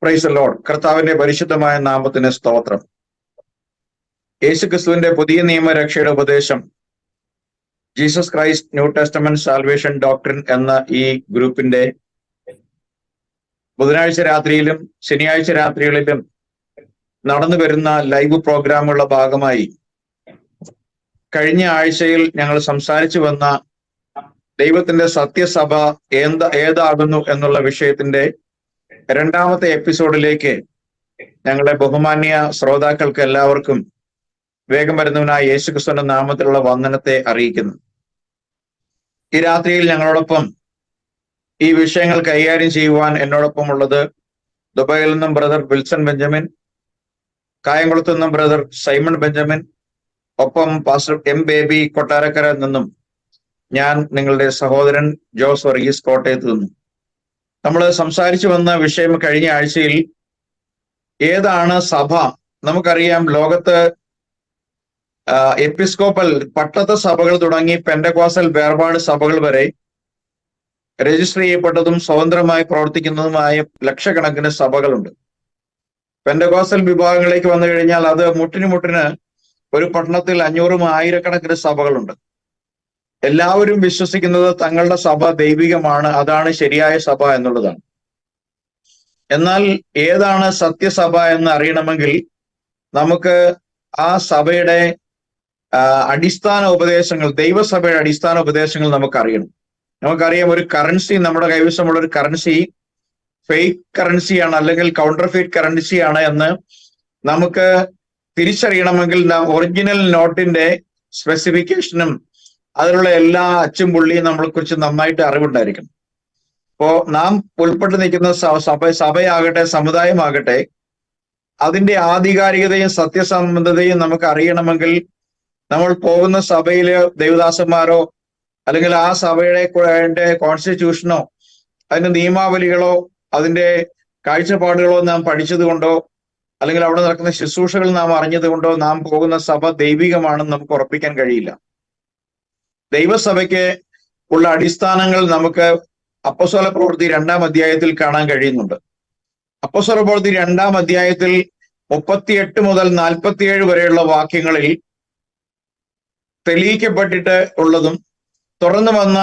Praise the Lord. കർത്താവിന്റെ പരിശുദ്ധമായ നാമത്തിന് സ്തോത്രം. യേശുക്രിസ്തുവിന്റെ പുതിയ നിയമ രക്ഷയുടെ ഉപദേശം, Jesus Christ new testament salvation doctrine എന്ന ഈ ഗ്രൂപ്പിന്റെ ബുധനാഴ്ച രാത്രിയിലും ശനിയാഴ്ച രാത്രികളിലും നടന്നു വരുന്ന ലൈവ് പ്രോഗ്രാമുകളുടെ ഭാഗമായി കഴിഞ്ഞ ആഴ്ചയിൽ ഞങ്ങൾ സംസാരിച്ചു വന്ന ദൈവത്തിന്റെ സത്യസഭ ഏതാകുന്നു എന്നുള്ള വിഷയത്തിന്റെ രണ്ടാമത്തെ എപ്പിസോഡിലേക്ക് ഞങ്ങളുടെ ബഹുമാന്യ ശ്രോതാക്കൾക്ക് എല്ലാവർക്കും വേഗം വരുന്നവനായ യേശുക്രിസ്തുവിന്റെ നാമത്തിലുള്ള വന്ദനത്തെ അറിയിക്കുന്നു. ഈ രാത്രിയിൽ ഞങ്ങളോടൊപ്പം ഈ വിഷയങ്ങൾ കൈകാര്യം ചെയ്യുവാൻ എന്നോടൊപ്പം ഉള്ളത് ദുബായിൽ നിന്നും ബ്രദർ വിൽസൺ ബെഞ്ചമിൻ, കായംകുളത്തു നിന്നും ബ്രദർ സൈമൺ ബെഞ്ചമിൻ, ഒപ്പം പാസ്റ്റർ എം ബേബി കൊട്ടാരക്കര നിന്നും ഞാൻ നിങ്ങളുടെ സഹോദരൻ ജോസ് വർഗീസ് കോട്ടയത്ത് നിന്നും. നമ്മൾ സംസാരിച്ചു വന്ന വിഷയം കഴിഞ്ഞ ആഴ്ചയിൽ ഏതാണ് സഭ. നമുക്കറിയാം, ലോകത്ത് എപ്പിസ്കോപ്പൽ പട്ടത്ത സഭകൾ തുടങ്ങി പെന്തക്കോസ്റ്റൽ വേർപാട് സഭകൾ വരെ രജിസ്റ്റർ ചെയ്യപ്പെട്ടതും സ്വതന്ത്രമായി പ്രവർത്തിക്കുന്നതുമായ ലക്ഷക്കണക്കിന് സഭകളുണ്ട്. പെന്തക്കോസ്റ്റൽ വിഭാഗങ്ങളിലേക്ക് വന്നു കഴിഞ്ഞാൽ അത് മുട്ടിന് ഒരു പട്ടണത്തിൽ 500,000 സഭകളുണ്ട്. എല്ലാവരും വിശ്വസിക്കുന്നത് തങ്ങളുടെ സഭ ദൈവികമാണ്, അതാണ് ശരിയായ സഭ എന്നുള്ളതാണ്. എന്നാൽ ഏതാണ് സത്യസഭ എന്ന് അറിയണമെങ്കിൽ നമുക്ക് ആ സഭയുടെ അടിസ്ഥാന ഉപദേശങ്ങൾ, ദൈവസഭയുടെ അടിസ്ഥാന ഉപദേശങ്ങൾ നമുക്കറിയണം. നമുക്കറിയാം, ഒരു കറൻസി, നമ്മുടെ കൈവശമുള്ള ഒരു കറൻസി ഫേക്ക് കറൻസിയാണ് അല്ലെങ്കിൽ കൗണ്ടർഫെയ്റ്റ് കറൻസിയാണ് എന്ന് നമുക്ക് തിരിച്ചറിയണമെങ്കിൽ നാം ഒറിജിനൽ നോട്ടിന്റെ സ്പെസിഫിക്കേഷനും അതിലുള്ള എല്ലാ അച്ചും പുള്ളിയും നമ്മളെ കുറിച്ച് നന്നായിട്ട് അറിവുണ്ടായിരിക്കണം. അപ്പോ നാം ഉൾപ്പെട്ട് നിൽക്കുന്ന സഭയാകട്ടെ സമുദായമാകട്ടെ, അതിന്റെ ആധികാരികതയും സത്യസന്ധതയും നമുക്ക് അറിയണമെങ്കിൽ നമ്മൾ പോകുന്ന സഭയിലെ ദൈവദാസന്മാരോ അല്ലെങ്കിൽ ആ സഭയുടെ കോൺസ്റ്റിറ്റ്യൂഷനോ അതിന്റെ നിയമാവലികളോ അതിന്റെ കാഴ്ചപ്പാടുകളോ നാം പഠിച്ചത് കൊണ്ടോ അല്ലെങ്കിൽ അവിടെ നടക്കുന്ന ശുശ്രൂഷകൾ നാം അറിഞ്ഞത് കൊണ്ടോ നാം പോകുന്ന സഭ ദൈവികമാണെന്ന് നമുക്ക് ഉറപ്പിക്കാൻ കഴിയില്ല. ദൈവസഭയ്ക്ക് ഉള്ള അടിസ്ഥാനങ്ങൾ നമുക്ക് അപ്പോസ്തല പ്രവൃത്തി 2-ാം അധ്യായത്തിൽ കാണാൻ കഴിയുന്നുണ്ട്. അപ്പോസ്തല പ്രവൃത്തി 2-ാം അധ്യായത്തിൽ 38 മുതൽ 47 വരെയുള്ള വാക്യങ്ങളിൽ തെളിയിക്കപ്പെട്ടിട്ട് ഉള്ളതും തുടർന്ന് വന്ന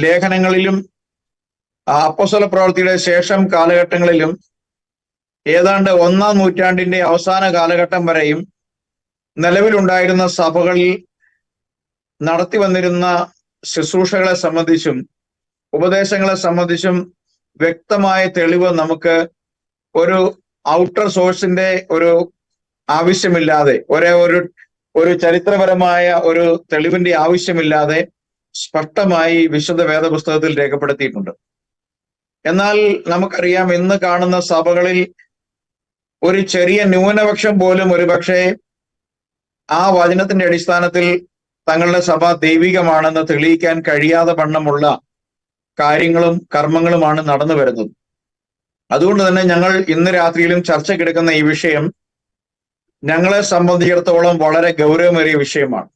ലേഖനങ്ങളിലും അപ്പോസ്തല പ്രവൃത്തിയുടെ ശേഷം കാലഘട്ടങ്ങളിലും ഏതാണ്ട് 1-ാം നൂറ്റാണ്ടിന്റെ അവസാന കാലഘട്ടം വരെയും നിലവിലുണ്ടായിരുന്ന സഭകളിൽ നടത്തി വന്നിരുന്ന ശുശ്രൂഷകളെ സംബന്ധിച്ചും ഉപദേശങ്ങളെ സംബന്ധിച്ചും വ്യക്തമായ തെളിവ് നമുക്ക് ഒരു ഔട്ടർ സോഴ്സിന്റെ ഒരു ആവശ്യമില്ലാതെ, ഒരു ചരിത്രപരമായ ഒരു തെളിവിന്റെ ആവശ്യമില്ലാതെ സ്പഷ്ടമായി വിശുദ്ധ വേദപുസ്തകത്തിൽ രേഖപ്പെടുത്തിയിട്ടുണ്ട്. എന്നാൽ നമുക്കറിയാം, ഇന്ന് കാണുന്ന സഭകളിൽ ഒരു ചെറിയ ന്യൂനപക്ഷം പോലും ഒരുപക്ഷെ ആ വചനത്തിന്റെ അടിസ്ഥാനത്തിൽ തങ്ങളുടെ സഭ ദൈവികമാണെന്ന് തെളിയിക്കാൻ കഴിയാതെ വണ്ണമുള്ള കാര്യങ്ങളും കർമ്മങ്ങളുമാണ് നടന്നു വരുന്നത്. അതുകൊണ്ട് തന്നെ ഞങ്ങൾ ഇന്ന് രാത്രിയിലും ചർച്ചയ്ക്കെടുക്കുന്ന ഈ വിഷയം ഞങ്ങളെ സംബന്ധിച്ചിടത്തോളം വളരെ ഗൗരവമേറിയ വിഷയമാണ്.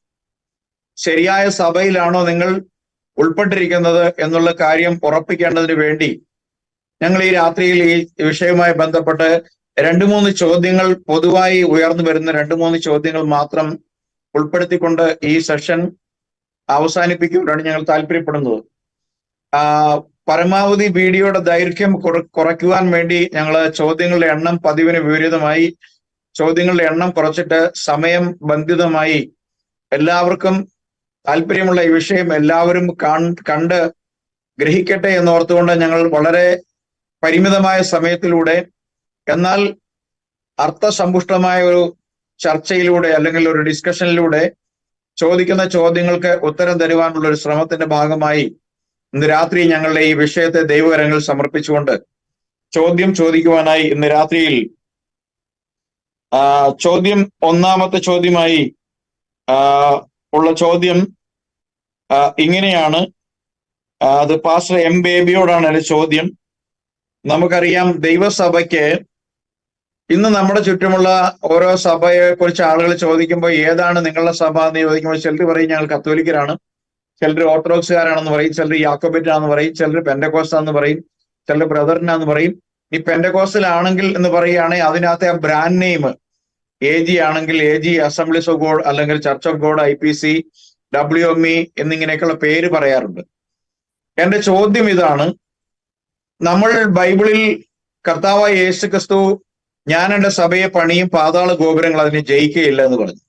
ശരിയായ സഭയിലാണോ നിങ്ങൾ ഉൾപ്പെട്ടിരിക്കുന്നത് എന്നുള്ള കാര്യം ഉറപ്പിക്കേണ്ടതിന് വേണ്ടി ഞങ്ങൾ ഈ രാത്രിയിൽ ഈ വിഷയവുമായി ബന്ധപ്പെട്ട് 2-3 ചോദ്യങ്ങൾ, പൊതുവായി ഉയർന്നു വരുന്ന 2-3 ചോദ്യങ്ങൾ മാത്രം ഉൾപ്പെടുത്തിക്കൊണ്ട് ഈ സെഷൻ അവസാനിപ്പിക്കുവാനാണ് ഞങ്ങൾ താല്പര്യപ്പെടുന്നത്. പരമാവധി വീഡിയോയുടെ ദൈർഘ്യം കുറയ്ക്കുവാൻ വേണ്ടി ഞങ്ങൾ ചോദ്യങ്ങളുടെ എണ്ണം പതിവിന് വിപരീതമായി ചോദ്യങ്ങളുടെ എണ്ണം കുറച്ചിട്ട് സമയം ബന്ധിതമായി എല്ലാവർക്കും താല്പര്യമുള്ള ഈ വിഷയം എല്ലാവരും കണ്ട് ഗ്രഹിക്കട്ടെ എന്നോർത്തുകൊണ്ട് ഞങ്ങൾ വളരെ പരിമിതമായ സമയത്തിലൂടെ എന്നാൽ അർത്ഥസമ്പുഷ്ടമായ ഒരു ചർച്ചയിലൂടെ അല്ലെങ്കിൽ ഒരു ഡിസ്കഷനിലൂടെ ചോദിക്കുന്ന ചോദ്യങ്ങൾക്ക് ഉത്തരം തരുവാനുള്ള ഒരു ശ്രമത്തിന്റെ ഭാഗമായി ഇന്ന് രാത്രി ഞങ്ങളുടെ ഈ വിഷയത്തെ ദൈവകരങ്ങൾ സമർപ്പിച്ചുകൊണ്ട് ചോദ്യം ചോദിക്കുവാനായി ഇന്ന് രാത്രിയിൽ ഒന്നാമത്തെ ചോദ്യമായി ഉള്ള ചോദ്യം ഇങ്ങനെയാണ്. അത് പാസ്റ്റർ എം ബേബിയോടാണ് എന്റെ ചോദ്യം. നമുക്കറിയാം, ദൈവസഭയ്ക്ക് ഇന്ന് നമ്മുടെ ചുറ്റുമുള്ള ഓരോ സഭയെ കുറിച്ച് ആളുകൾ ചോദിക്കുമ്പോൾ ഏതാണ് നിങ്ങളുടെ സഭ എന്ന് ചോദിക്കുമ്പോൾ ചിലർ പറയും ഞങ്ങൾ കത്തോലിക്കരാണ്, ചിലർ ഓർത്തഡോക്സുകാരാണെന്ന് പറയും, ചിലർ യാക്കോബറ്റാന്ന് പറയും, ചിലർ പെന്തക്കോസ്താന്ന് പറയും, ചിലർ ബ്രദറിനാന്ന് പറയും. ഈ പെന്റകോസ്റ്റൽ ആണെങ്കിൽ എന്ന് പറയുകയാണെങ്കിൽ അതിനകത്തെ ആ ബ്രാൻഡ് നെയിം AG ആണെങ്കിൽ AG, അസംബ്ലീസ് ഓഫ് ഗോഡ് അല്ലെങ്കിൽ church of God, IPC, WME എന്നിങ്ങനെയൊക്കെയുള്ള പേര് പറയാറുണ്ട്. എന്റെ ചോദ്യം ഇതാണ്, നമ്മൾ ബൈബിളിൽ കർത്താവായ യേശു ക്രിസ്തു ഞാൻ എന്റെ സഭയെ പണിയും, പാതാള ഗോപുരങ്ങൾ അതിനെ ജയിക്കുകയില്ല എന്ന് പറഞ്ഞു.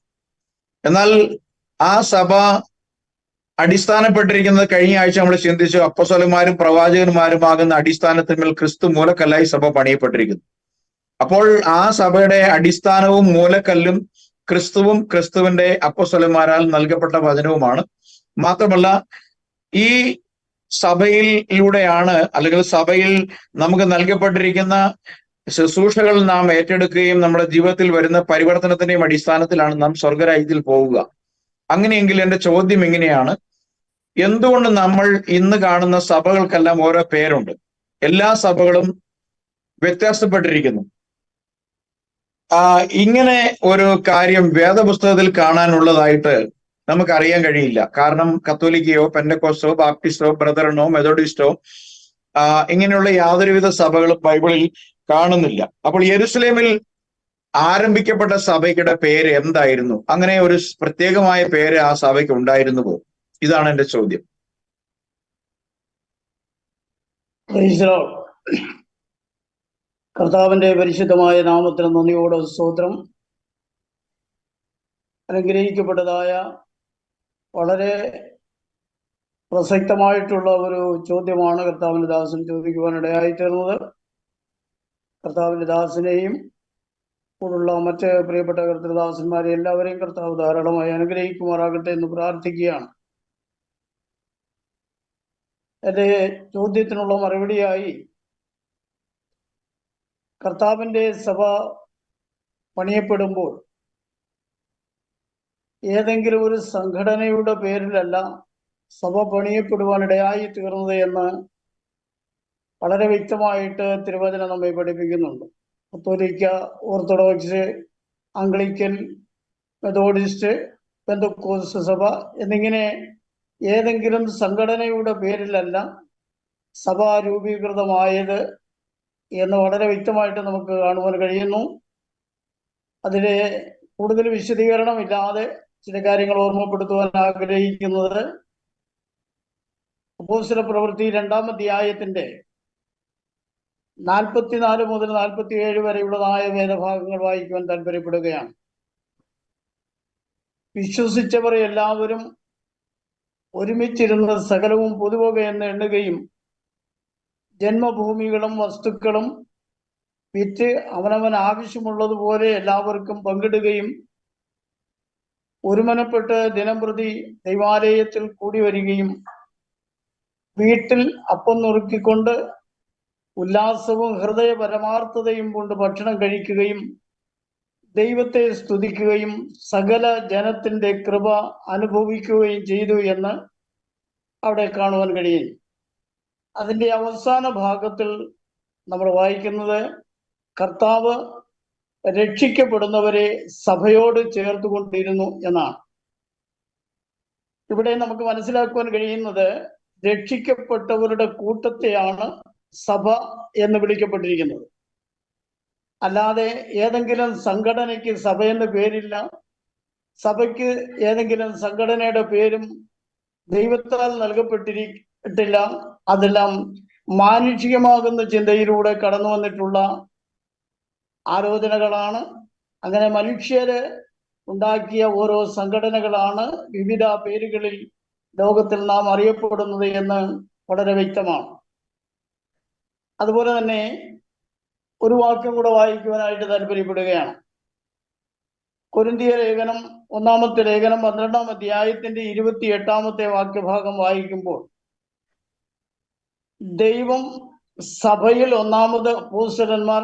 എന്നാൽ ആ സഭ അടിസ്ഥാനപ്പെട്ടിരിക്കുന്നത് കഴിഞ്ഞ ആഴ്ച നമ്മൾ ചിന്തിച്ചു, അപ്പോസ്തലന്മാരും പ്രവാചകന്മാരുമാകുന്ന അടിസ്ഥാനത്തിന്മേൽ ക്രിസ്തു മൂലക്കല്ലായി സഭ പണിയപ്പെട്ടിരിക്കുന്നു. അപ്പോൾ ആ സഭയുടെ അടിസ്ഥാനവും മൂലക്കല്ലും ക്രിസ്തുവും ക്രിസ്തുവിന്റെ അപ്പോസ്തലന്മാരാൽ നൽകപ്പെട്ട വചനവുമാണ്. മാത്രമല്ല ഈ സഭയിലൂടെയാണ്, അല്ലെങ്കിൽ സഭയിൽ നമുക്ക് നൽകപ്പെട്ടിരിക്കുന്ന ശുശ്രൂഷകൾ നാം ഏറ്റെടുക്കുകയും നമ്മുടെ ജീവിതത്തിൽ വരുന്ന പരിവർത്തനത്തിന്റെയും അടിസ്ഥാനത്തിലാണ് നാം സ്വർഗരാജ്യത്തിൽ പോവുക. അങ്ങനെയെങ്കിൽ എന്റെ ചോദ്യം ഇങ്ങനെയാണ്, എന്തുകൊണ്ട് നമ്മൾ ഇന്ന് കാണുന്ന സഭകൾക്കെല്ലാം ഓരോ പേരുണ്ട്? എല്ലാ സഭകളും വ്യത്യാസപ്പെട്ടിരിക്കുന്നു. ഇങ്ങനെ ഒരു കാര്യം വേദപുസ്തകത്തിൽ കാണാനുള്ളതായിട്ട് നമുക്കറിയാൻ കഴിയില്ല. കാരണം കത്തോലിക്കയോ പെന്റക്കോസ്റ്റോ ബാപ്റ്റിസ്റ്റോ ബ്രദറിനോ മെതോഡിസ്റ്റോ ഇങ്ങനെയുള്ള യാതൊരുവിധ സഭകളും ബൈബിളിൽ കാണുന്നില്ല. അപ്പോൾ യെരുശലേമിൽ ആരംഭിക്കപ്പെട്ട സഭയ്ക്കുടെ പേര് എന്തായിരുന്നു? അങ്ങനെ ഒരു പ്രത്യേകമായ പേര് ആ സഭയ്ക്ക് ഉണ്ടായിരുന്നുവോ? ഇതാണ് എന്റെ ചോദ്യം. കർത്താവിന്റെ പരിശുദ്ധമായ നാമത്തിന് നന്ദിയോടെ സ്തോത്രം. അനുഗ്രഹിക്കപ്പെട്ടതായ വളരെ പ്രസക്തമായിട്ടുള്ള ഒരു ചോദ്യമാണ് കർത്താവിന്റെ ദാസൻ ചോദിക്കുവാനിടയായിത്തീർന്നത്. കർത്താവിന്റെ ദാസനെയും കൂടെയുള്ള മറ്റ് പ്രിയപ്പെട്ട കർത്തൃദാസന്മാരെ എല്ലാവരെയും കർത്താവ് ധാരാളമായി അനുഗ്രഹിക്കുമാറാകട്ടെ എന്ന് പ്രാർത്ഥിക്കുകയാണ്. എൻ്റെ ചോദ്യത്തിനുള്ള മറുപടിയായി, കർത്താവിന്റെ സഭ പണിയപ്പെടുമ്പോൾ ഏതെങ്കിലും ഒരു സംഘടനയുടെ പേരിലല്ല സഭ പണിയപ്പെടുവാനിടയായി തീർന്നത് എന്ന് വളരെ വ്യക്തമായിട്ട് തിരുവചനം നമ്മെ പഠിപ്പിക്കുന്നുണ്ട്. കത്തോലിക്ക, ഓർത്തഡോക്സ്, അംഗ്ലിക്കൻ, മെതോഡിസ്റ്റ്, പെന്തക്കോസ്ത് സഭ എന്നിങ്ങനെ ഏതെങ്കിലും സംഘടനയുടെ പേരിലല്ല സഭ രൂപീകൃതമായത് എന്ന് വളരെ വ്യക്തമായിട്ട് നമുക്ക് കാണുവാൻ കഴിയുന്നു. അതിലെ കൂടുതൽ വിശദീകരണമില്ലാതെ ചില കാര്യങ്ങൾ ഓർമ്മപ്പെടുത്തുവാൻ ആഗ്രഹിക്കുന്നത്, അപ്പോസ്തല പ്രവൃത്തി 2-ാം അധ്യായത്തിന്റെ 44 മുതൽ 47 വരെയുള്ളതായ വേദഭാഗങ്ങൾ വായിക്കുവാൻ താല്പര്യപ്പെടുകയാണ്. വിശ്വസിച്ചവർ എല്ലാവരും ഒരുമിച്ചിരുന്ന് സകലവും പൊതുവകയെന്ന് എണ്ണുകയും ജന്മഭൂമികളും വസ്തുക്കളും വിറ്റ് അവനവൻ ആവശ്യമുള്ളതുപോലെ എല്ലാവർക്കും പങ്കിടുകയും ഒരുമനപ്പെട്ട് ദിനംപ്രതി ദൈവാലയത്തിൽ കൂടി വരികയും വീട്ടിൽ അപ്പം നുറുക്കിക്കൊണ്ട് ഉല്ലാസവും ഹൃദയ പരമാർത്ഥതയും കൊണ്ട് ഭക്ഷണം കഴിക്കുകയും ദൈവത്തെ സ്തുതിക്കുകയും സകല ജനത്തിന്റെ കൃപ അനുഭവിക്കുകയും ചെയ്തു എന്ന് അവിടെ കാണുവാൻ കഴിയും. അതിന്റെ അവസാന ഭാഗത്തിൽ നമ്മൾ വായിക്കുന്നത്, കർത്താവ് രക്ഷിക്കപ്പെടുന്നവരെ സഭയോട് ചേർത്തുകൊണ്ടിരുന്നു എന്നാണ്. ഇവിടെ നമുക്ക് മനസ്സിലാക്കുവാൻ കഴിയുന്നത്, രക്ഷിക്കപ്പെട്ടവരുടെ കൂട്ടത്തെയാണ് സഭ എന്ന് വിളിക്കപ്പെട്ടിരിക്കുന്നത്. അല്ലാതെ ഏതെങ്കിലും സംഘടനയ്ക്ക് സഭ എന്ന് പേരില്ല. സഭയ്ക്ക് ഏതെങ്കിലും സംഘടനയുടെ പേരും ദൈവത്താൽ നൽകപ്പെട്ടിട്ടില്ല. അതെല്ലാം മാനുഷികമാകുന്ന ചിന്തയിലൂടെ കടന്നു വന്നിട്ടുള്ള ആലോചനകളാണ്. അങ്ങനെ മനുഷ്യര് ഉണ്ടാക്കിയ ഓരോ സംഘടനകളാണ് വിവിധ പേരുകളിൽ ലോകത്തിൽ നാം അറിയപ്പെടുന്നത് എന്ന് വളരെ വ്യക്തമാണ്. അതുപോലെ തന്നെ ഒരു വാക്യം കൂടെ വായിക്കുവാനായിട്ട് താല്പര്യപ്പെടുകയാണ്. കൊരിന്തിയ ലേഖനം 1-ാമത്തെ ലേഖനം 12-ാം അധ്യായത്തിന്റെ 28-ാമത്തെ വാക്യഭാഗം വായിക്കുമ്പോൾ, ദൈവം സഭയിൽ ഒന്നാമത് അപ്പോസ്തലന്മാർ,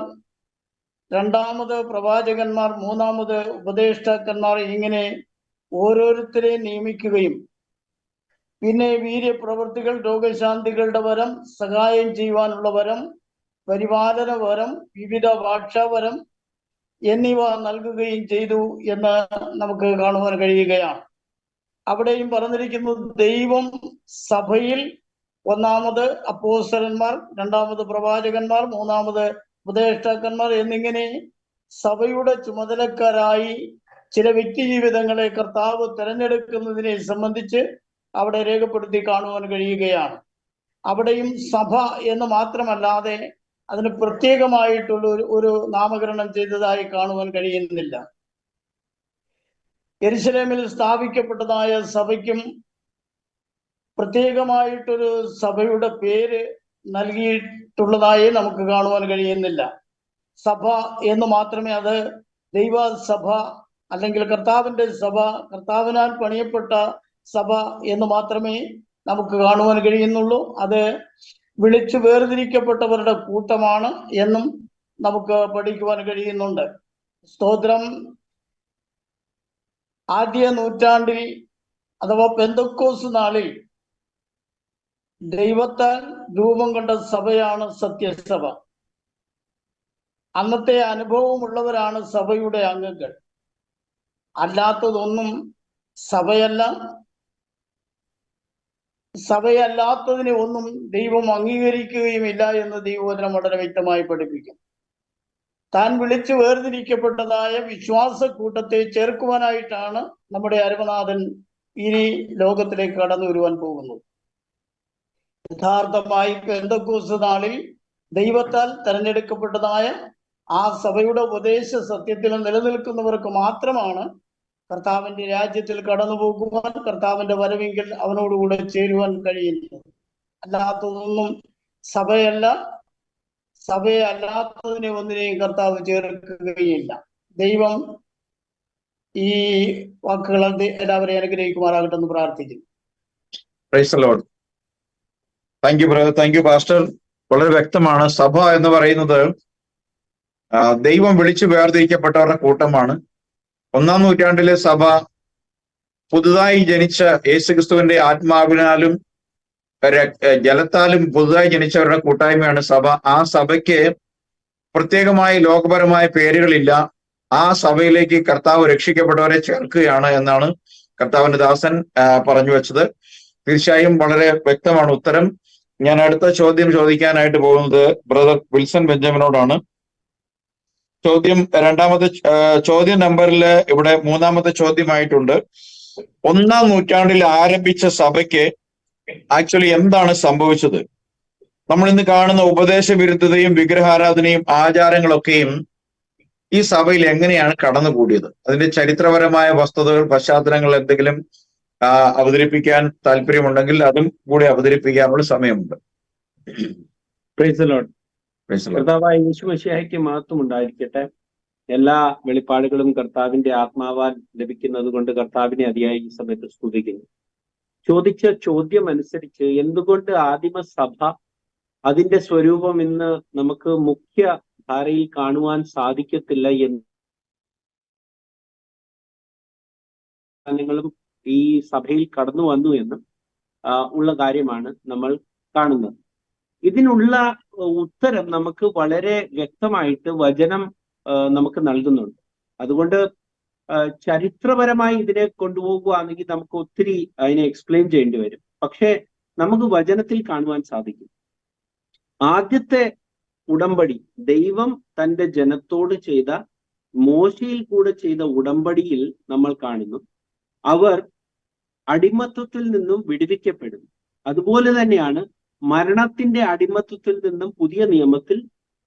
രണ്ടാമത് പ്രവാചകന്മാർ, മൂന്നാമത് ഉപദേഷ്ടാക്കന്മാർ, ഇങ്ങനെ ഓരോരുത്തരെ നിയമിക്കുകയും പിന്നെ വീര്യപ്രവൃത്തികൾ, രോഗശാന്തികളുടെ വരം, സഹായം ചെയ്യുവാനുള്ള വരം, പരിപാലന വരം, വിവിധ ഭാഷാവരം എന്നിവ നൽകുകയും ചെയ്തു എന്ന് നമുക്ക് കാണുവാൻ കഴിയുകയാണ്. അവിടെയും പറഞ്ഞിരിക്കുന്നത്, ദൈവം സഭയിൽ ഒന്നാമത് അപ്പോസ്തലന്മാർ, രണ്ടാമത് പ്രവാചകന്മാർ, മൂന്നാമത് ഉപദേഷ്ടാക്കന്മാർ എന്നിങ്ങനെ സഭയുടെ ചുമതലക്കാരായി ചില വ്യക്തി ജീവിതങ്ങളെ കർത്താവ് തിരഞ്ഞെടുക്കുന്നതിനെ സംബന്ധിച്ച് അവിടെ രേഖപ്പെടുത്തി കാണുവാൻ കഴിയുകയാണ്. അവിടെയും സഭ എന്ന് മാത്രമല്ലാതെ അതിന് പ്രത്യേകമായിട്ടുള്ള ഒരു നാമകരണം ചെയ്തതായി കാണുവാൻ കഴിയുന്നില്ല. യെരുശലേമിൽ സ്ഥാപിക്കപ്പെട്ടതായ സഭയ്ക്കും പ്രത്യേകമായിട്ടൊരു സഭയുടെ പേര് നൽകിയിട്ടുള്ളതായി നമുക്ക് കാണുവാൻ കഴിയുന്നില്ല. സഭ എന്ന് മാത്രമേ, അത് ദൈവസഭ അല്ലെങ്കിൽ കർത്താവിന്റെ സഭ, കർത്താവിനാൽ പണിയപ്പെട്ട സഭ എന്ന് മാത്രമേ നമുക്ക് കാണുവാൻ കഴിയുന്നുള്ളൂ. അത് വിളിച്ചു വേർതിരിക്കപ്പെട്ടവരുടെ കൂട്ടമാണ് എന്നും നമുക്ക് പഠിക്കുവാൻ കഴിയുന്നുണ്ട്. സ്തോത്രം. ആദ്യ നൂറ്റാണ്ടിൽ അഥവാ പെന്തക്കോസ് നാളിൽ ദൈവത്താൽ രൂപം കൊണ്ട സഭയാണ് സത്യസഭ. അന്നത്തെ അനുഭവമുള്ളവരാണ് സഭയുടെ അംഗങ്ങൾ. അല്ലാത്തതൊന്നും സഭയല്ല. സഭയല്ലാത്തതിനെ ഒന്നും ദൈവം അംഗീകരിക്കുകയുമില്ല എന്ന് ദൈവവചനം വളരെ വ്യക്തമായി പഠിപ്പിക്കും. താൻ വിളിച്ചു വേർതിരിക്കപ്പെട്ടതായ വിശ്വാസ കൂട്ടത്തെ ചേർക്കുവാനായിട്ടാണ് നമ്മുടെ അരുമനാഥൻ ഈ ലോകത്തിലേക്ക് കടന്നു വരുവാൻ പോകുന്നത്. യഥാർത്ഥമായി പെന്തക്കോസ്ത് നാളിൽ ദൈവത്താൽ തെരഞ്ഞെടുക്കപ്പെട്ടതായ ആ സഭയുടെ ഉപദേശ സത്യത്തിൽ നിലനിൽക്കുന്നവർക്ക് മാത്രമാണ് കർത്താവിന്റെ രാജ്യത്തിൽ കടന്നു പോകുവാൻ, കർത്താവിന്റെ വരവെങ്കിൽ അവനോടുകൂടെ ചേരുവാൻ കഴിയുന്നത്. അല്ലാത്തതൊന്നും സഭയല്ല. സഭയെ അല്ലാത്തതിനെ ഒന്നിനെയും കർത്താവ് ചേർക്കുകയില്ല. ദൈവം ഈ വാക്കുകൾ എല്ലാവരെയും അനുഗ്രഹിക്കുമാറാകട്ടെ എന്ന് പ്രാർത്ഥിക്കുന്നു. Praise the Lord. Thank you brother, thank you pastor. വളരെ വ്യക്തമാണ്. സഭ എന്ന് പറയുന്നത് ദൈവം വിളിച്ചു വേർതിരിക്കപ്പെട്ടവരുടെ കൂട്ടമാണ്. 1-ാം നൂറ്റാണ്ടിലെ സഭ പുതുതായി ജനിച്ച യേശുക്രിസ്തുവിന്റെ ആത്മാവിനാലും ജലത്താലും പുതുതായി ജനിച്ചവരുടെ കൂട്ടായ്മയാണ് സഭ. ആ സഭയ്ക്ക് പ്രത്യേകമായി ലോകപരമായ പേരുകളില്ല. ആ സഭയിലേക്ക് കർത്താവ് രക്ഷിക്കപ്പെട്ടവരെ ചേർക്കുകയാണ് എന്നാണ് കർത്താവിന്റെ ദാസൻ പറഞ്ഞു വെച്ചത്. തീർച്ചയായും വളരെ വ്യക്തമാണ് ഉത്തരം. ഞാൻ അടുത്ത ചോദ്യം ചോദിക്കാനായിട്ട് പോകുന്നത് ബ്രദർ വിൽസൺ ബെഞ്ചമിനോടാണ്. ചോദ്യം നമ്പറിൽ ഇവിടെ 3-ാമത്തെ ചോദ്യമായിട്ടുണ്ട്. 1-ാം നൂറ്റാണ്ടിൽ ആരംഭിച്ച സഭയ്ക്ക് ആക്ച്വലി എന്താണ് സംഭവിച്ചത്? നമ്മൾ ഇന്ന് കാണുന്ന ഉപദേശ വിരുദ്ധതയും വിഗ്രഹാരാധനയും ആചാരങ്ങളൊക്കെയും ഈ സഭയിൽ എങ്ങനെയാണ് കടന്നുകൂടിയത്? അതിന്റെ ചരിത്രപരമായ വസ്തുതകൾ, പശ്ചാത്തലങ്ങൾ എന്തെങ്കിലും അവതരിപ്പിക്കാൻ താല്പര്യമുണ്ടെങ്കിൽ അതും കൂടി അവതരിപ്പിക്കാനുള്ള സമയമുണ്ട്. Praise the Lord. കർത്താവായ യേശു മിശിഹായ്ക്ക് മഹത്വം ഉണ്ടായിരിക്കട്ടെ. എല്ലാ വെളിപ്പാടുകളും കർത്താവിന്റെ ആത്മാവാൽ ലഭിക്കുന്നത് കൊണ്ട് കർത്താവിനെ അതിയായി ഈ സമയത്ത് സ്തുതിക്കുന്നു. ചോദിച്ച ചോദ്യം അനുസരിച്ച് എന്തുകൊണ്ട് ആദിമസഭ അതിന്റെ സ്വരൂപം ഇന്ന് നമുക്ക് മുഖ്യ ധാരയിൽ കാണുവാൻ സാധിക്കത്തില്ല എന്ന് ഈ സഭയിൽ കടന്നു വന്നു എന്ന് ഉള്ള കാര്യമാണ് നമ്മൾ കാണുന്നത്. ഇതിനുള്ള ഉത്തരം നമുക്ക് വളരെ വ്യക്തമായിട്ട് വചനം നമുക്ക് നൽകുന്നുണ്ട്. അതുകൊണ്ട് ചരിത്രപരമായി ഇതിനെ കൊണ്ടുപോകുകയാണെങ്കിൽ നമുക്ക് ഒത്തിരി അതിനെ എക്സ്പ്ലെയിൻ ചെയ്യേണ്ടി വരും. പക്ഷേ നമുക്ക് വചനത്തിൽ കാണുവാൻ സാധിക്കും. ആദ്യത്തെ ഉടമ്പടി ദൈവം തന്റെ ജനത്തോട് ചെയ്ത, മോശയിൽ കൂടെ ചെയ്ത ഉടമ്പടിയിൽ നമ്മൾ കാണുന്നു അവർ അടിമത്വത്തിൽ നിന്നും വിടുവിക്കപ്പെടുന്നു. അതുപോലെ തന്നെയാണ് മരണത്തിന്റെ അടിമത്വത്തിൽ നിന്നും പുതിയ നിയമത്തിൽ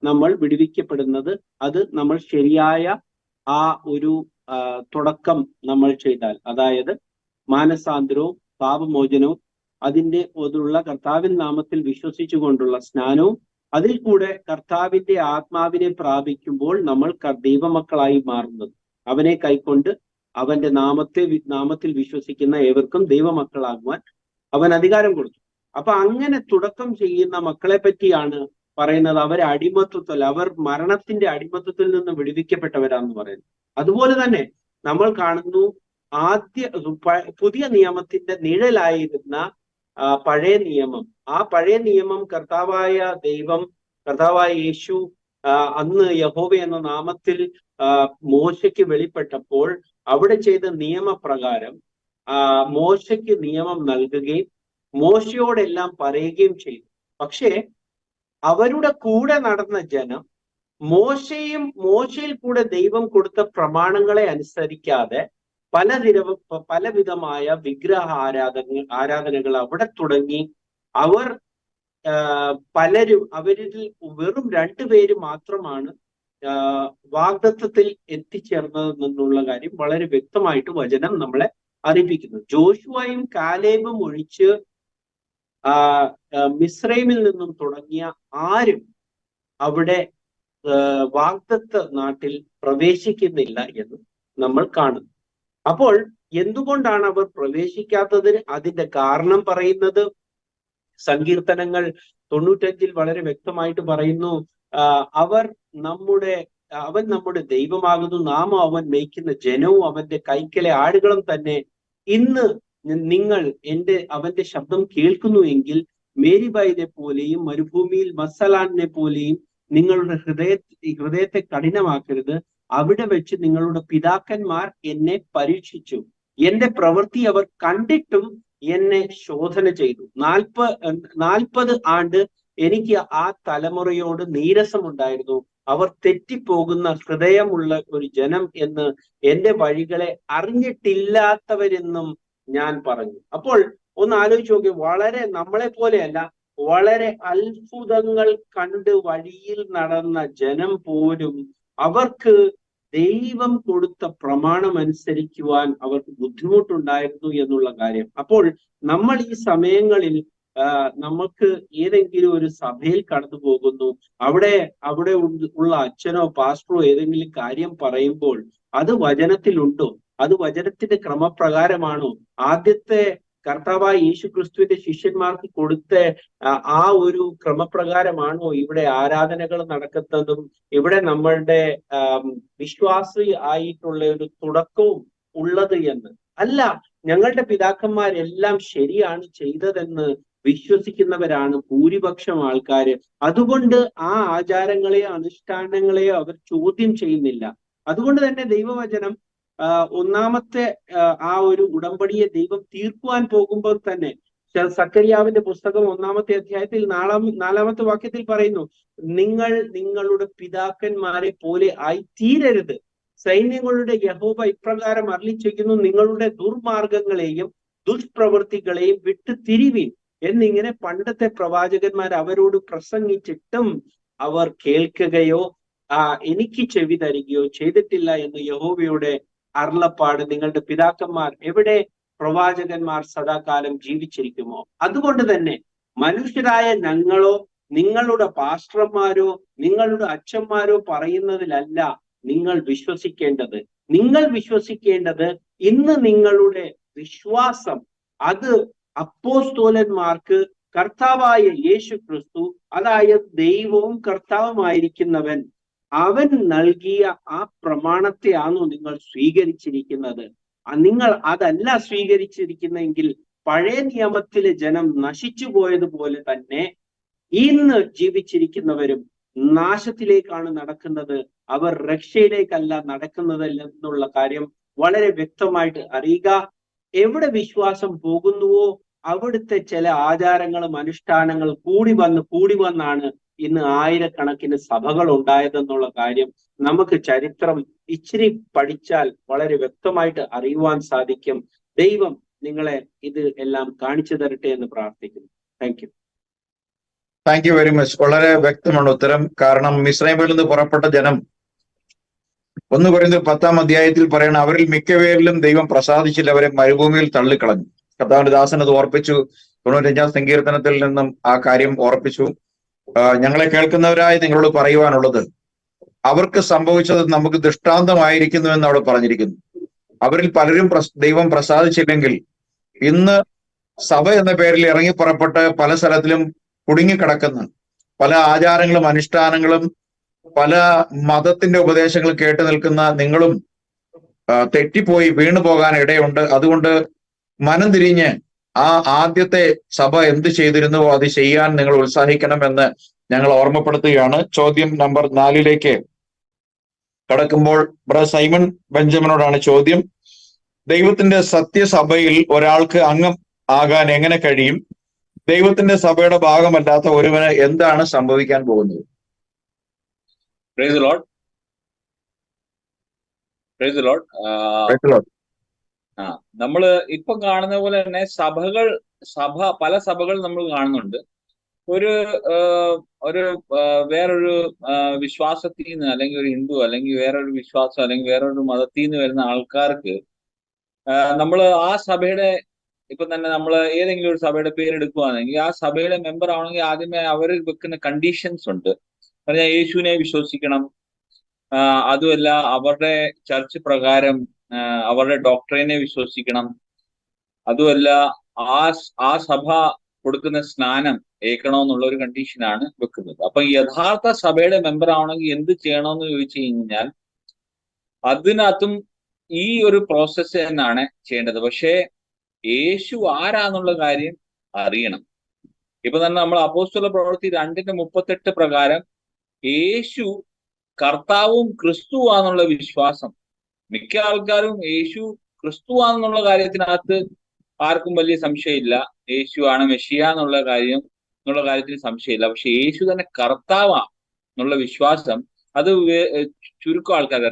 നമ്മൾ വിടുവിക്കപ്പെടുന്നത്. അത് നമ്മൾ ശരിയായ ആ ഒരു തുടക്കം നമ്മൾ ചെയ്താൽ, അതായത് മാനസാന്തരവും പാപമോചനവും അതിൻ്റെ ഒതുള്ള കർത്താവിൻ നാമത്തിൽ വിശ്വസിച്ചുകൊണ്ടുള്ള സ്നാനവും അതിൽ കൂടെ കർത്താവിന്റെ ആത്മാവിനെ പ്രാപിക്കുമ്പോൾ നമ്മൾ ദൈവമക്കളായി മാറുന്നത്. അവനെ കൈക്കൊണ്ട് അവന്റെ നാമത്തിൽ വിശ്വസിക്കുന്ന ഏവർക്കും ദൈവമക്കളാകുവാൻ അവൻ അധികാരം കൊടുത്തു. അപ്പൊ അങ്ങനെ തുടക്കം ചെയ്യുന്ന മക്കളെ പറ്റിയാണ് പറയുന്നത്. അവരെ അടിമത്വത്തിൽ, അവർ മരണത്തിന്റെ അടിമത്വത്തിൽ നിന്ന് വിടുവിക്കപ്പെട്ടവരാന്ന് പറയുന്നത്. അതുപോലെ തന്നെ നമ്മൾ കാണുന്നു പുതിയ നിയമത്തിന്റെ നിഴലായിരുന്ന പഴയ നിയമം. ആ പഴയ നിയമം കർത്താവായ യേശു അന്ന് യഹോവ എന്ന നാമത്തിൽ മോശയ്ക്ക് വെളിപ്പെട്ടപ്പോൾ അവിടെ ചെയ്ത നിയമപ്രകാരം മോശയ്ക്ക് നിയമം നൽകുകയും മോശയോടെല്ലാം പറയുകയും ചെയ്തു. പക്ഷേ അവരുടെ കൂടെ നടന്ന ജനം മോശയിൽ കൂടെ ദൈവം കൊടുത്ത പ്രമാണങ്ങളെ അനുസരിക്കാതെ പലവിധമായ വിഗ്രഹ ആരാധനകൾ അവിടെ തുടങ്ങി. അവരിൽ വെറും 2 പേര് മാത്രമാണ് വാഗ്ദത്തത്തിൽ എത്തിച്ചേർന്നതെന്നുള്ള കാര്യം വളരെ വ്യക്തമായിട്ട് വചനം നമ്മളെ അറിയിപ്പിക്കുന്നു. ജോഷുവയും കാലേബും ഒഴിച്ച് മിസ്രൈമിൽ നിന്നും തുടങ്ങിയ ആരും അവിടെ വാഗ്ദത്ത നാട്ടിൽ പ്രവേശിക്കുന്നില്ല എന്ന് നമ്മൾ കാണുന്നു. അപ്പോൾ എന്തുകൊണ്ടാണ് അവർ പ്രവേശിക്കാത്തതിന് അതിന്റെ കാരണം പറയുന്നത് സങ്കീർത്തനങ്ങൾ 95 വളരെ വ്യക്തമായിട്ട് പറയുന്നു. അവൻ നമ്മുടെ ദൈവമാകുന്നു, നാം അവൻ മേയ്ക്കുന്ന ജനവും അവന്റെ കൈക്കലെ ആടുകളും തന്നെ. ഇന്ന് നിങ്ങൾ അവന്റെ ശബ്ദം കേൾക്കുന്നു എങ്കിൽ മേരിബായിനെ പോലെയും മരുഭൂമിയിൽ മസലാനിനെ പോലെയും നിങ്ങളുടെ ഹൃദയത്തെ കഠിനമാക്കരുത്. അവിടെ വെച്ച് നിങ്ങളുടെ പിതാക്കന്മാർ എന്നെ പരീക്ഷിച്ചു, എന്റെ പ്രവൃത്തി അവർ കണ്ടിട്ടും എന്നെ ശോധന ചെയ്തു. 40 ആണ്ട് എനിക്ക് ആ തലമുറയോട് നീരസമുണ്ടായിരുന്നു. അവർ തെറ്റിപ്പോകുന്ന ഹൃദയമുള്ള ഒരു ജനം എന്ന് എന്റെ വഴികളെ അറിഞ്ഞിട്ടില്ലാത്തവരെന്നും ഞാൻ പറഞ്ഞു. അപ്പോൾ ഒന്ന് ആലോചിച്ച് നോക്കി, വളരെ നമ്മളെ പോലെയല്ല, വളരെ അത്ഭുതങ്ങൾ കണ്ട് വഴിയിൽ നടന്ന ജനം പോലും അവർക്ക് ദൈവം കൊടുത്ത പ്രമാണം അനുസരിക്കുവാൻ അവർക്ക് ബുദ്ധിമുട്ടുണ്ടായിരുന്നു എന്നുള്ള കാര്യം. അപ്പോൾ നമ്മൾ ഈ സമയങ്ങളിൽ നമുക്ക് ഏതെങ്കിലും ഒരു സഭയിൽ കടന്നു പോകുന്നു, അവിടെ ഉള്ള അച്ഛനോ പാസ്റ്ററോ ഏതെങ്കിലും കാര്യം പറയുമ്പോൾ അത് വചനത്തിലുണ്ടോ, അത് വചനത്തിന്റെ ക്രമപ്രകാരമാണോ, ആദ്യത്തെ കർത്താവായ യേശു ക്രിസ്തുവിന്റെ ശിഷ്യന്മാർക്ക് കൊടുത്ത ആ ഒരു ക്രമപ്രകാരമാണോ ഇവിടെ ആരാധനകൾ നടക്കുന്നതും ഇവിടെ നമ്മളുടെ വിശ്വാസി ആയിട്ടുള്ള ഒരു തുടക്കവും ഉള്ളത് എന്ന് അല്ല. ഞങ്ങളുടെ പിതാക്കന്മാരെല്ലാം ശരിയാണ് ചെയ്തതെന്ന് വിശ്വസിക്കുന്നവരാണ് ഭൂരിപക്ഷം ആൾക്കാര്. അതുകൊണ്ട് ആ ആചാരങ്ങളെയോ അനുഷ്ഠാനങ്ങളെയോ അവർ ചോദ്യം ചെയ്യുന്നില്ല. അതുകൊണ്ട് തന്നെ ദൈവവചനം ഒന്നാമത്തെ ആ ഒരു ഉടമ്പടിയെ ദൈവം തീർക്കുവാൻ പോകുമ്പോൾ തന്നെ സക്കറിയാവിന്റെ പുസ്തകം 1-ാമത്തെ അധ്യായത്തിൽ 4-ാമത്തെ വാക്യത്തിൽ പറയുന്നു, നിങ്ങൾ നിങ്ങളുടെ പിതാക്കന്മാരെ പോലെ ആയി തീരരുത്. സൈന്യങ്ങളുടെ യഹോവ ഇപ്രകാരം അരുളി ചെയ്യുന്നു, നിങ്ങളുടെ ദുർമാർഗങ്ങളെയും ദുഷ്പ്രവൃത്തികളെയും വിട്ടു തിരിവീൻ എന്നിങ്ങനെ പണ്ടത്തെ പ്രവാചകന്മാർ അവരോട് പ്രസംഗിച്ചിട്ടും അവർ കേൾക്കുകയോ എനിക്ക് ചെവി തരികയോ ചെയ്തിട്ടില്ല എന്ന് യഹോവയുടെ അരുളപ്പാട്. നിങ്ങളുടെ പിതാക്കന്മാർ എവിടെ? പ്രവാചകന്മാർ സദാകാലം ജീവിച്ചിരിക്കുമോ? അതുകൊണ്ട് തന്നെ മനുഷ്യരായ ഞങ്ങളോ നിങ്ങളുടെ പാസ്റ്റർമാരോ നിങ്ങളുടെ അച്ഛന്മാരോ പറയുന്നതിലല്ല നിങ്ങൾ വിശ്വസിക്കേണ്ടത്. നിങ്ങൾ വിശ്വസിക്കേണ്ടത് ഇന്ന് നിങ്ങളുടെ വിശ്വാസം അത് അപ്പോസ്തോലന്മാർക്ക് കർത്താവായ യേശു ക്രിസ്തു, അതായത് ദൈവവും കർത്താവുമായിരിക്കുന്നവൻ, അവൻ നൽകിയ ആ പ്രമാണത്തെയാണോ നിങ്ങൾ സ്വീകരിച്ചിരിക്കുന്നത്? നിങ്ങൾ അതല്ല സ്വീകരിച്ചിരിക്കുന്നെങ്കിൽ പഴയ നിയമത്തിലെ ജനം നശിച്ചു പോയതുപോലെ തന്നെ ഇന്ന് ജീവിച്ചിരിക്കുന്നവരും നാശത്തിലേക്കാണ് നടക്കുന്നത്. അവർ രക്ഷയിലേക്കല്ല നടക്കുന്നതല്ലെന്നുള്ള കാര്യം വളരെ വ്യക്തമായിട്ട് അറിയുക. എവിടെ വിശ്വാസം പോകുന്നുവോ അവിടുത്തെ ചില ആചാരങ്ങളും അനുഷ്ഠാനങ്ങൾ കൂടി വന്നാണ് ഇന്ന് ആയിരക്കണക്കിന് സഭകൾ ഉണ്ടായതെന്നുള്ള കാര്യം നമുക്ക് ചരിത്രം ഇച്ചിരി പഠിച്ചാൽ വളരെ വ്യക്തമായിട്ട് അറിയുവാൻ സാധിക്കും. ദൈവം നിങ്ങളെ ഇത് എല്ലാം കാണിച്ചു തരട്ടെ എന്ന് പ്രാർത്ഥിക്കുന്നു. Thank you very much. വളരെ വ്യക്തമാണ് ഉത്തരം. കാരണം മിസ്രൈമിൽ നിന്ന് പുറപ്പെട്ട ജനം 1 കൊരിന്ത്യർ 10-ാം അധ്യായത്തിൽ പറയണം, അവരിൽ മിക്കപേരിലും ദൈവം പ്രസാദിച്ചില്ല, അവരെ മരുഭൂമിയിൽ തള്ളിക്കളഞ്ഞു. കർത്താവിന്റെ ദാസൻ അത് ഓർപ്പിച്ചു. 95-ാം സങ്കീർത്തനത്തിൽ നിന്നും ആ കാര്യം ഓർപ്പിച്ചു. ഞങ്ങളെ കേൾക്കുന്നവരായി നിങ്ങളോട് പറയുവാനുള്ളത്, അവർക്ക് സംഭവിച്ചത് നമുക്ക് ദൃഷ്ടാന്തമായിരിക്കുന്നു എന്ന് അവിടെ പറഞ്ഞിരിക്കുന്നു. അവരിൽ പലരും ദൈവം പ്രസാദിച്ചില്ലെങ്കിൽ ഇന്ന് സഭ എന്ന പേരിൽ ഇറങ്ങി പുറപ്പെട്ട് പല സ്ഥലത്തിലും കുടുങ്ങിക്കിടക്കുന്ന പല ആചാരങ്ങളും അനുഷ്ഠാനങ്ങളും പല മതത്തിന്റെ ഉപദേശങ്ങൾ കേട്ട് നിൽക്കുന്ന നിങ്ങളും തെറ്റിപ്പോയി വീണു പോകാൻ ഇടയുണ്ട്. അതുകൊണ്ട് മനം തിരിഞ്ഞ് ആ ആദ്യത്തെ സഭ എന്ത് ചെയ്തിരുന്നുവോ അത് ചെയ്യാൻ നിങ്ങൾ ഉത്സാഹിക്കണമെന്ന് ഞങ്ങൾ ഓർമ്മപ്പെടുത്തുകയാണ്. ചോദ്യം നമ്പർ 4 കടക്കുമ്പോൾ ബ്രദർ സൈമൺ ബെഞ്ചമിനോടാണ് ചോദ്യം. ദൈവത്തിന്റെ സത്യസഭയിൽ ഒരാൾക്ക് അംഗം ആകാൻ എങ്ങനെ കഴിയും? ദൈവത്തിന്റെ സഭയുടെ ഭാഗമല്ലാത്ത ഒരുവന് എന്താണ് സംഭവിക്കാൻ പോകുന്നത്? Praise Lord praise Lord. നമ്മള് ഇപ്പം കാണുന്ന പോലെ തന്നെ പല സഭകൾ നമ്മൾ കാണുന്നുണ്ട്. ഒരു ഒരു വേറൊരു വിശ്വാസത്തിൽ നിന്ന്, അല്ലെങ്കിൽ ഒരു ഹിന്ദു, അല്ലെങ്കിൽ വേറൊരു വിശ്വാസം, അല്ലെങ്കിൽ വേറൊരു മതത്തിൽ നിന്ന് വരുന്ന ആൾക്കാർക്ക് നമ്മൾ ആ സഭയുടെ, ഇപ്പൊ തന്നെ നമ്മൾ ഏതെങ്കിലും ഒരു സഭയുടെ പേരെടുക്കുകയാണെങ്കിൽ ആ സഭയുടെ മെമ്പർ ആവണമെങ്കിൽ ആദ്യമേ അവർ വെക്കുന്ന കണ്ടീഷൻസ് ഉണ്ട്. പറഞ്ഞാൽ യേശുവിനെ വിശ്വസിക്കണം, അതുമല്ല അവരുടെ ചർച്ച് പ്രകാരം അവരുടെ ഡോക്ടറിനെ വിശ്വസിക്കണം, അതുമല്ല ആ സഭ കൊടുക്കുന്ന സ്നാനം ഏൽക്കണമെന്നുള്ള ഒരു കണ്ടീഷനാണ് വെക്കുന്നത്. അപ്പൊ യഥാർത്ഥ സഭയുടെ മെമ്പർ ആവണമെങ്കിൽ എന്ത് ചെയ്യണമെന്ന് ചോദിച്ചു കഴിഞ്ഞാൽ അതിനകത്തും ഈ ഒരു പ്രോസസ്സ് തന്നെയാണ് ചെയ്യേണ്ടത്. പക്ഷേ യേശു ആരാന്നുള്ള കാര്യം അറിയണം. ഇപ്പൊ തന്നെ നമ്മൾ അപ്പോസ്തല പ്രവൃത്തി 2:38 പ്രകാരം യേശു കർത്താവും ക്രിസ്തുവാന്നുള്ള വിശ്വാസം, മിക്ക ആൾക്കാരും യേശു ക്രിസ്തുവാന്നുള്ള കാര്യത്തിനകത്ത് ആർക്കും വലിയ സംശയമില്ല. യേശു ആണ് മെഷിയ എന്നുള്ള കാര്യത്തിൽ സംശയമില്ല. പക്ഷെ യേശു തന്നെ കർത്താവാ എന്നുള്ള വിശ്വാസം അത് ചുരുക്കം ആൾക്കാർ,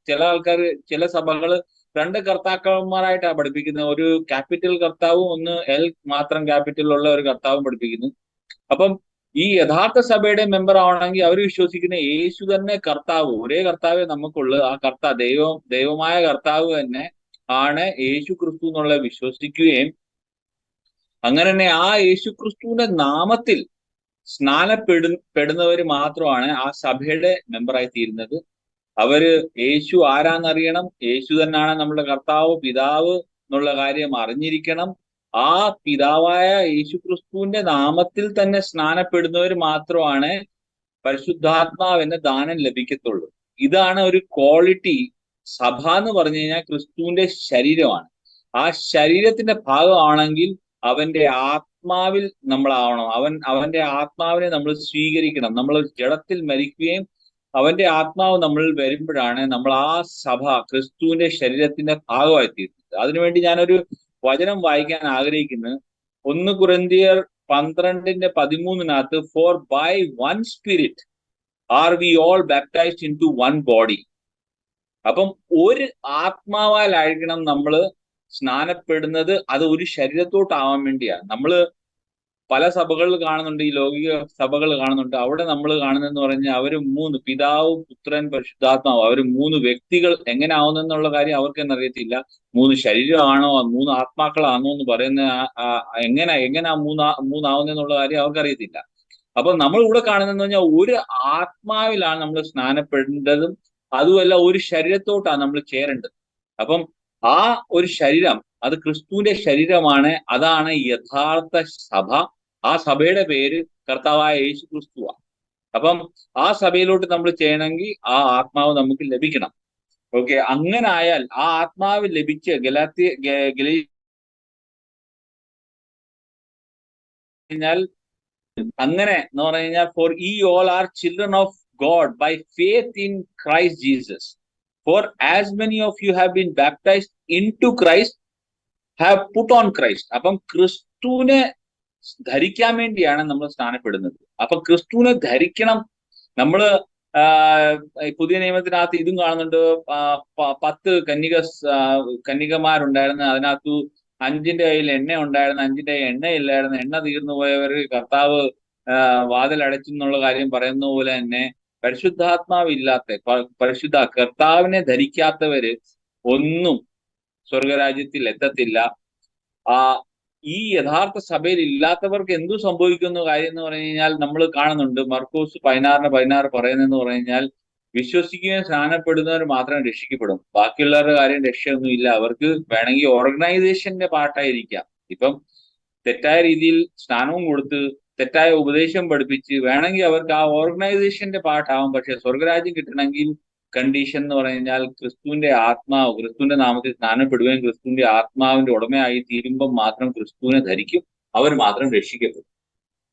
ചില ആൾക്കാർ, ചില സഭകൾ 2 കർത്താക്കന്മാരായിട്ടാണ് പഠിപ്പിക്കുന്നത്. ഒരു ക്യാപിറ്റൽ കർത്താവും ഒന്ന് എൽ മാത്രം ക്യാപിറ്റൽ ഉള്ള ഒരു കർത്താവും പഠിപ്പിക്കുന്നു. അപ്പം ഈ യഥാർത്ഥ സഭയുടെ മെമ്പർ ആവണമെങ്കിൽ അവർ വിശ്വസിക്കുന്ന യേശു തന്നെ കർത്താവ്, ഒരേ കർത്താവേ നമുക്കുള്ളൂ. ആ ദൈവമായ കർത്താവ് തന്നെ ആണ് യേശു ക്രിസ്തു എന്നുള്ള വിശ്വസിക്കുകയും അങ്ങനെ തന്നെ ആ യേശു ക്രിസ്തുവിന്റെ നാമത്തിൽ സ്നാനപ്പെടുന്നവർ മാത്രമാണ് ആ സഭയുടെ മെമ്പറായി തീരുന്നത്. അവര് യേശു ആരാന്നറിയണം, യേശു തന്നെയാണ് നമ്മുടെ കർത്താവ്, പിതാവ് എന്നുള്ള കാര്യം അറിഞ്ഞിരിക്കണം. ആ പിതാവായ യേശു ക്രിസ്തുവിന്റെ നാമത്തിൽ തന്നെ സ്നാനപ്പെടുന്നവർ മാത്രമാണ് പരിശുദ്ധാത്മാവെന്ന ദാനം ലഭിക്കത്തുള്ളൂ. ഇതാണ് ഒരു ക്വാളിറ്റി. സഭ എന്ന് പറഞ്ഞു കഴിഞ്ഞാൽ ക്രിസ്തുവിന്റെ ശരീരമാണ്. ആ ശരീരത്തിന്റെ ഭാഗമാണെങ്കിൽ അവന്റെ ആത്മാവിൽ നമ്മളാവണം. അവന്റെ ആത്മാവിനെ നമ്മൾ സ്വീകരിക്കണം. നമ്മൾ ജഡത്തിൽ മരിക്കുകയും അവന്റെ ആത്മാവ് നമ്മൾ വരുമ്പോഴാണ് നമ്മൾ ആ സഭ ക്രിസ്തുവിന്റെ ശരീരത്തിന്റെ ഭാഗമായി തീരുന്നത്. അതിനുവേണ്ടി ഞാനൊരു വചനം വായിക്കാൻ ആഗ്രഹിക്കുന്നത് 1 കൊരിന്ത്യർ 12:13 for by one spirit are we all baptised into one body. അപ്പം ഒരു ആത്മാവാലായിരിക്കണം നമ്മൾ സ്നാനപ്പെടുന്നത്. അത് ഒരു ശരീരത്തോട്ടാവാൻ വേണ്ടിയാണ്. നമ്മള് പല സഭകളിൽ കാണുന്നുണ്ട്, ഈ ലൗകിക സഭകൾ കാണുന്നുണ്ട്. അവിടെ നമ്മൾ കാണുന്നതെന്ന് പറഞ്ഞാൽ അവര് 3, പിതാവ്, പുത്രൻ, പരിശുദ്ധാത്മാവ്, അവര് 3 വ്യക്തികൾ എങ്ങനെ ആവുന്നെന്നുള്ള കാര്യം അവർക്ക് തന്നെ അറിയത്തില്ല. 3 ശരീരമാണോ 3 ആത്മാക്കളാണോ എന്ന് പറയുന്ന എങ്ങനെ 3 ആവുന്നെന്നുള്ള കാര്യം അവർക്ക് അറിയത്തില്ല. അപ്പൊ നമ്മൾ ഇവിടെ കാണുന്നതെന്ന് പറഞ്ഞാൽ ഒരു ആത്മാവിലാണ് നമ്മൾ സ്നാനപ്പെടേണ്ടതും, അതുമല്ല ഒരു ശരീരത്തോട്ടാണ് നമ്മൾ ചേരേണ്ടത്. അപ്പം ആ ഒരു ശരീരം അത് ക്രിസ്തുവിന്റെ ശരീരമാണ്. അതാണ് യഥാർത്ഥ സഭ. ആ സഭയുടെ പേര് കർത്താവായ യേശു ക്രിസ്തുവാണ്. അപ്പം ആ സഭയിലോട്ട് നമ്മൾ ചെയ്യണമെങ്കിൽ ആ ആത്മാവ് നമുക്ക് ലഭിക്കണം. ഓക്കെ, അങ്ങനെ ആയാൽ ആ ആത്മാവ് ലഭിച്ച് കഴിഞ്ഞാൽ അങ്ങനെ എന്ന് പറഞ്ഞു കഴിഞ്ഞാൽ for ye all are children of God by faith in Christ Jesus. For as many of you have been baptized into Christ have put on Christ. അപ്പം ക്രിസ്തുവിനെ ധരിക്കാൻ വേണ്ടിയാണ് നമ്മൾ സ്നാനപ്പെടുന്നത്. അപ്പൊ ക്രിസ്തുവിനെ ധരിക്കണം. നമ്മള് പുതിയ നിയമത്തിനകത്ത് ഇതും കാണുന്നുണ്ട്. 10 കന്യകമാരുണ്ടായിരുന്നു. അതിനകത്ത് 5ന്റെ കയ്യിൽ എണ്ണ ഉണ്ടായിരുന്നു, 5ന്റെ എണ്ണ ഇല്ലായിരുന്നു. എണ്ണ തീർന്നു പോയവർ കർത്താവ് വാതിലടച്ചു എന്നുള്ള കാര്യം പറയുന്ന പോലെ തന്നെ പരിശുദ്ധാത്മാവില്ലാത്ത കർത്താവിനെ ധരിക്കാത്തവര് ഒന്നും സ്വർഗരാജ്യത്തിൽ എത്തത്തില്ല. ഈ യഥാർത്ഥ സഭയിൽ ഇല്ലാത്തവർക്ക് എന്തു സംഭവിക്കുന്ന കാര്യം എന്ന് പറഞ്ഞു കഴിഞ്ഞാൽ നമ്മൾ കാണുന്നുണ്ട്. മർക്കോസ് 16:16 പറയുന്നതെന്ന് പറഞ്ഞു കഴിഞ്ഞാൽ വിശ്വസിക്കുകയും സ്നാനപ്പെടുന്നവർ മാത്രം രക്ഷിക്കപ്പെടും. ബാക്കിയുള്ളവരുടെ കാര്യം രക്ഷയൊന്നും ഇല്ല. അവർക്ക് വേണമെങ്കിൽ ഓർഗനൈസേഷന്റെ പാർട്ടായിരിക്കാം. ഇപ്പം തെറ്റായ രീതിയിൽ സ്നാനവും കൊടുത്ത് തെറ്റായ ഉപദേശം പഠിപ്പിച്ച് വേണമെങ്കിൽ അവർക്ക് ആ ഓർഗനൈസേഷന്റെ പാർട്ടാവും. പക്ഷെ സ്വർഗരാജ്യം കിട്ടണമെങ്കിൽ കണ്ടീഷൻ എന്ന് പറഞ്ഞു കഴിഞ്ഞാൽ ക്രിസ്തുവിന്റെ ആത്മാവ്, ക്രിസ്തുവിന്റെ നാമത്തിൽ സ്നാനപ്പെടുകയും ക്രിസ്തുവിന്റെ ആത്മാവിന്റെ ഉടമയായി തീരുമ്പോൾ മാത്രം ക്രിസ്തുവിനെ ധരിക്കും. അവർ മാത്രം രക്ഷിക്കപ്പെടും.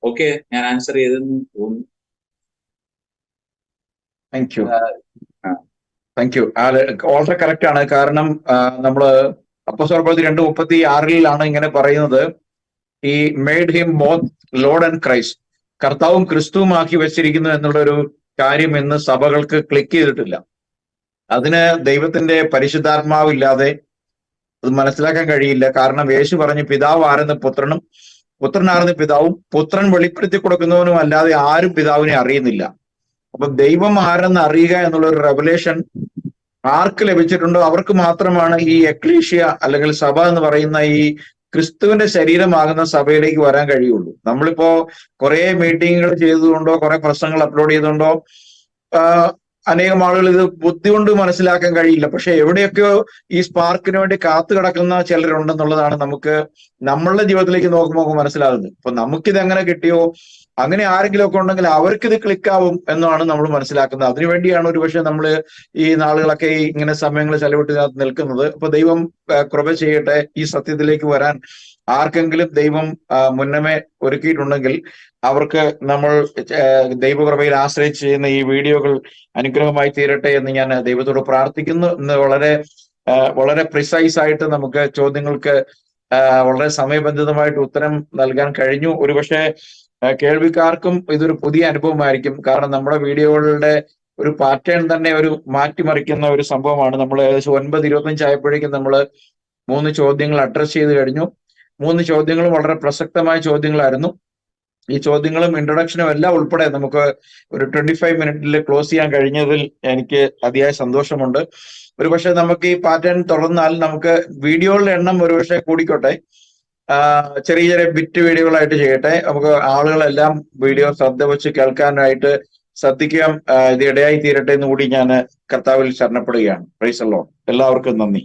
ഓക്കെ, ഞാൻ ആൻസർ ചെയ്തെന്ന് തോന്നുന്നു. Thank you. വളരെ കറക്റ്റ് ആണ്. കാരണം നമ്മള് അപ്പോസ്തല പ്രവൃത്തി 2:36 ഇങ്ങനെ പറയുന്നത്, ഈ made him both Lord and Christ, കർത്താവും ക്രിസ്തുവുമാക്കി വെച്ചിരിക്കുന്നു എന്നുള്ളൊരു കാര്യം ഇന്ന് സഭകൾക്ക് ക്ലിക്ക് ചെയ്തിട്ടില്ല. അതിന് ദൈവത്തിന്റെ പരിശുദ്ധാത്മാവില്ലാതെ അത് മനസ്സിലാക്കാൻ കഴിയില്ല. കാരണം യേശു പറഞ്ഞു, പിതാവ് ആരെന്ന് പുത്രനും പുത്രനാണെന്ന് പിതാവും പുത്രൻ വെളിപ്പെടുത്തി കൊടുക്കുന്നവനും അല്ലാതെ ആരും പിതാവിനെ അറിയുന്നില്ല. അപ്പൊ ദൈവം ആരെന്ന് അറിയുക എന്നുള്ള ഒരു റെവലേഷൻ ആർക്ക് ലഭിച്ചിട്ടുണ്ടോ അവർക്ക് മാത്രമാണ് ഈ എക്ലീഷ്യ അല്ലെങ്കിൽ സഭ എന്ന് പറയുന്ന ഈ ക്രിസ്തുവിന്റെ ശരീരമാകുന്ന സഭയിലേക്ക് വരാൻ കഴിയുള്ളൂ. നമ്മളിപ്പോ കുറെ മീറ്റിങ്ങുകൾ ചെയ്തതുകൊണ്ടോ കുറെ പ്രസംഗങ്ങൾ അപ്ലോഡ് ചെയ്തുകൊണ്ടോ അനേകം ആളുകൾ ഇത് ബുദ്ധി കൊണ്ട് മനസ്സിലാക്കാൻ കഴിയില്ല. പക്ഷെ എവിടെയൊക്കെയോ ഈ സ്പാർക്കിന് വേണ്ടി കാത്തു കിടക്കുന്ന ചിലരുണ്ടെന്നുള്ളതാണ് നമുക്ക് നമ്മളുടെ ജീവിതത്തിലേക്ക് നോക്കുമ്പോൾ മനസ്സിലാകുന്നത്. അപ്പൊ നമുക്കിത് എങ്ങനെ കിട്ടിയോ, അങ്ങനെ ആരെങ്കിലും ഒക്കെ ഉണ്ടെങ്കിൽ അവർക്കിത് ക്ലിക്കാവും എന്നാണ് നമ്മൾ മനസ്സിലാക്കുന്നത്. അതിനുവേണ്ടിയാണ് ഒരുപക്ഷെ നമ്മൾ ഈ നാളുകളൊക്കെ ഇങ്ങനെ സമയങ്ങൾ ചെലവിട്ട് നിൽക്കുന്നത്. അപ്പൊ ദൈവം കൃപ ചെയ്യട്ടെ, ഈ സത്യത്തിലേക്ക് വരാൻ ആർക്കെങ്കിലും ദൈവം മുന്നമേ ഒരുക്കിയിട്ടുണ്ടെങ്കിൽ അവർക്ക് നമ്മൾ ദൈവകൃപയിൽ ആശ്രയിച്ച് ചെയ്യുന്ന ഈ വീഡിയോകൾ അനുഗ്രഹമായി തീരട്ടെ എന്ന് ഞാൻ ദൈവത്തോട് പ്രാർത്ഥിക്കുന്നു. ഇന്ന് വളരെ പ്രിസൈസ് ആയിട്ട് നമുക്ക് ചോദ്യങ്ങൾക്ക് വളരെ സമയബന്ധിതമായിട്ട് ഉത്തരം നൽകാൻ കഴിഞ്ഞു. ഒരുപക്ഷെ കേൾവിക്കാർക്കും ഇതൊരു പുതിയ അനുഭവമായിരിക്കും. കാരണം നമ്മുടെ വീഡിയോകളുടെ ഒരു പാറ്റേൺ തന്നെ ഒരു മാറ്റിമറിക്കുന്ന ഒരു സംഭവമാണ്. നമ്മൾ ഏകദേശം 9:25 ആയപ്പോഴേക്കും നമ്മൾ 3 ചോദ്യങ്ങൾ അഡ്രസ് ചെയ്ത് കഴിഞ്ഞു. 3 ചോദ്യങ്ങളും വളരെ പ്രസക്തമായ ചോദ്യങ്ങളായിരുന്നു. ഈ ചോദ്യങ്ങളും ഇൻട്രൊഡക്ഷനും എല്ലാം ഉൾപ്പെടെ നമുക്ക് ഒരു 25 മിനിറ്റിൽ ക്ലോസ് ചെയ്യാൻ കഴിഞ്ഞതിൽ എനിക്ക് അതിയായ സന്തോഷമുണ്ട്. ഒരുപക്ഷെ നമുക്ക് ഈ പാറ്റേൺ തുടർന്നാൽ നമുക്ക് വീഡിയോകളുടെ എണ്ണം ഒരുപക്ഷെ കൂടിക്കോട്ടെ, ചെറിയ ചെറിയ ബിറ്റ് വീഡിയോകളായിട്ട് ചെയ്യട്ടെ. നമുക്ക് ആളുകളെല്ലാം വീഡിയോ ശ്രദ്ധ വെച്ച് കേൾക്കാനായിട്ട് ശ്രദ്ധിക്കാൻ ഇത് ഇടയായി തീരട്ടെ എന്ന് കൂടി ഞാൻ കർത്താവിൽ ശരണപ്പെടുകയാണ്. Praise the Lord. എല്ലാവർക്കും നന്ദി.